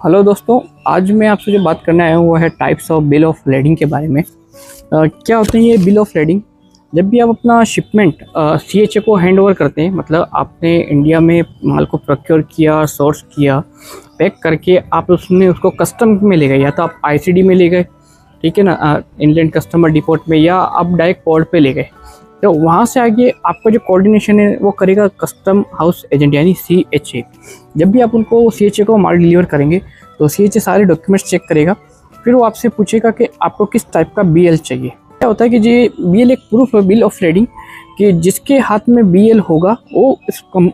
Hello दोस्तों, आज मैं आपसे जो बात करने आया हूँ वो है types of bill of lending के बारे में। क्या होते हैं ये बिल ऑफ लेडिंग? जब भी आप अपना शिपमेंट सीएचए को हैंड ओवर करते हैं, मतलब आपने इंडिया में माल को प्रोक्योर किया, सोर्स किया, पैक करके आप उसमें उसको कस्टम में ले गए, या तो आप आईसीडी में ले गए, ठीक है ना, इंडियन कस्टमर डिपोर्ट में, या आप डायरेक्ट पोर्ट पे ले गए। तो वहाँ से आगे आपका जो कोऑर्डिनेशन है वो करेगा कस्टम हाउस एजेंट यानी सीएचए। जब भी आप उनको सीएचए को माल डिलीवर करेंगे तो सीएचए सारे डॉक्यूमेंट्स चेक करेगा, फिर वो आपसे पूछेगा कि आपको किस टाइप का बीएल चाहिए। क्या होता है कि जी बीएल एक प्रूफ है, बिल ऑफ लेडिंग, कि जिसके हाथ में बीएल होगा वो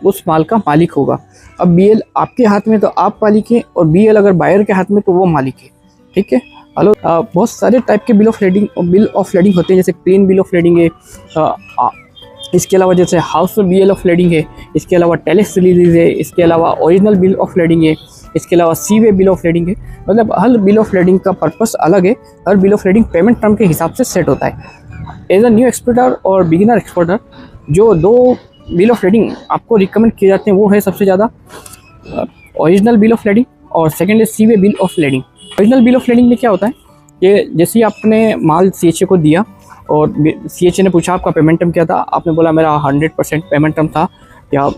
उस माल का मालिक होगा। अब बीएल आपके हाथ में तो आप मालिक हैं, और बीएल अगर बायर के हाथ में तो वो मालिक है, ठीक है। हेलो, बहुत सारे टाइप के बिल ऑफ लेडिंग होते हैं, जैसे क्लीन बिल ऑफ लेडिंग है, इसके अलावा जैसे हाउस बिल ऑफ लेडिंग है, इसके अलावा टेलेक्स रिलीज है, इसके अलावा ओरिजिनल बिल ऑफ लेडिंग है, इसके अलावा सीवे बिल ऑफ लेडिंग है। मतलब हर बिल ऑफ लेडिंग का पर्पस अलग है, हर bill of lading payment term के हिसाब से सेट होता है। एज अ न्यू एक्सपोर्टर और बिगिनर एक्सपोर्टर जो दो बिल ऑफ लेडिंग आपको रिकमेंड किए जाते हैं वो है सबसे ज़्यादा ओरिजिनल बिल ऑफ लेडिंग, और सेकेंड है seaway bill of lading. Original bill of lading में क्या होता है कि जैसे ही आपने माल सीएचए को दिया और सीएचए ने पूछा आपका पेमेंट टर्म क्या था, आपने बोला मेरा 100% पेमेंट टर्म था, या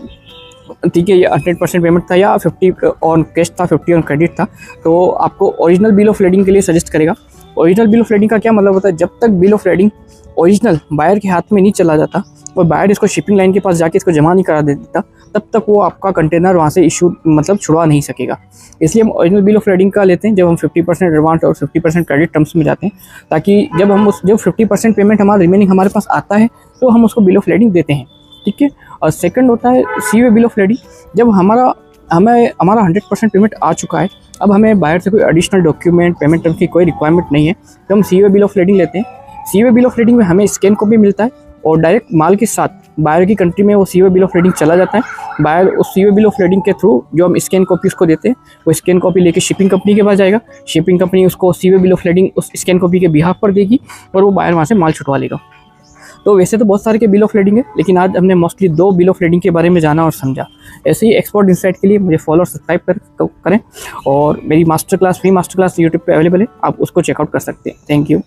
ठीक है ये 100% पेमेंट था, या 50 ऑन कैश था, 50 ऑन क्रेडिट था, तो आपको ओरिजिनल बिल ऑफ लेडिंग के लिए सजेस्ट करेगा। ओरिजिनल बिल ऑफ लेडिंग का क्या मतलब होता है? जब तक bill of lading original buyer के हाथ में नहीं चला जाता और बायर इसको शिपिंग लाइन के पास जाके इसको जमा नहीं करा देता, तब तक वो आपका कंटेनर वहाँ से इशू मतलब छुड़वा नहीं सकेगा। इसलिए हम ओरिजिनल बिल ऑफ लेडिंग का लेते हैं जब हम 50% एडवांस और 50% क्रेडिट टर्म्स में जाते हैं, ताकि जब 50% पेमेंट हमारा रिमेनिंग हमारे पास आता है तो हम उसको बिल ऑफ लेडिंग देते हैं, ठीक है। और सेकंड होता है सीवे बिल ऑफ लेडिंग। जब हमारा 100% पेमेंट आ चुका है, अब हमें बायर से कोई एडिशनल डॉक्यूमेंट पेमेंट टर्म की कोई रिक्वायरमेंट नहीं है, तो हम सीवे बिल ऑफ लेडिंग लेते हैं। सीवे बिल ऑफ लेडिंग में हमें स्कैन कॉपी मिलता है और डायरेक्ट माल के साथ बायर की कंट्री में वो सीवे बिल ऑफ लेडिंग चला जाता है। बायर उस सीवे बिल ऑफ लेडिंग के थ्रू जो हम स्कैन कॉपी उसको देते हैं, वो स्कैन कॉपी लेके शिपिंग कंपनी के पास जाएगा। शिपिंग कंपनी उसको सीवे बिल ऑफ लेडिंग उस स्कैन कॉपी के बिहाफ पर देगी और वो बायर वहाँ से माल छुटवा लेगा। तो वैसे तो बहुत सारे के बिल ऑफ लेडिंग है, लेकिन आज हमने मोस्टली 2 बिल ऑफ लेडिंग के बारे में जाना और समझा। ऐसे ही एक्सपोर्ट इनसाइट के लिए मुझे फॉलो और सब्सक्राइब करें, और मेरी फ्री मास्टर क्लास यूट्यूब पे अवेलेबल है, आप उसको चेकआउट कर सकते हैं। Thank you.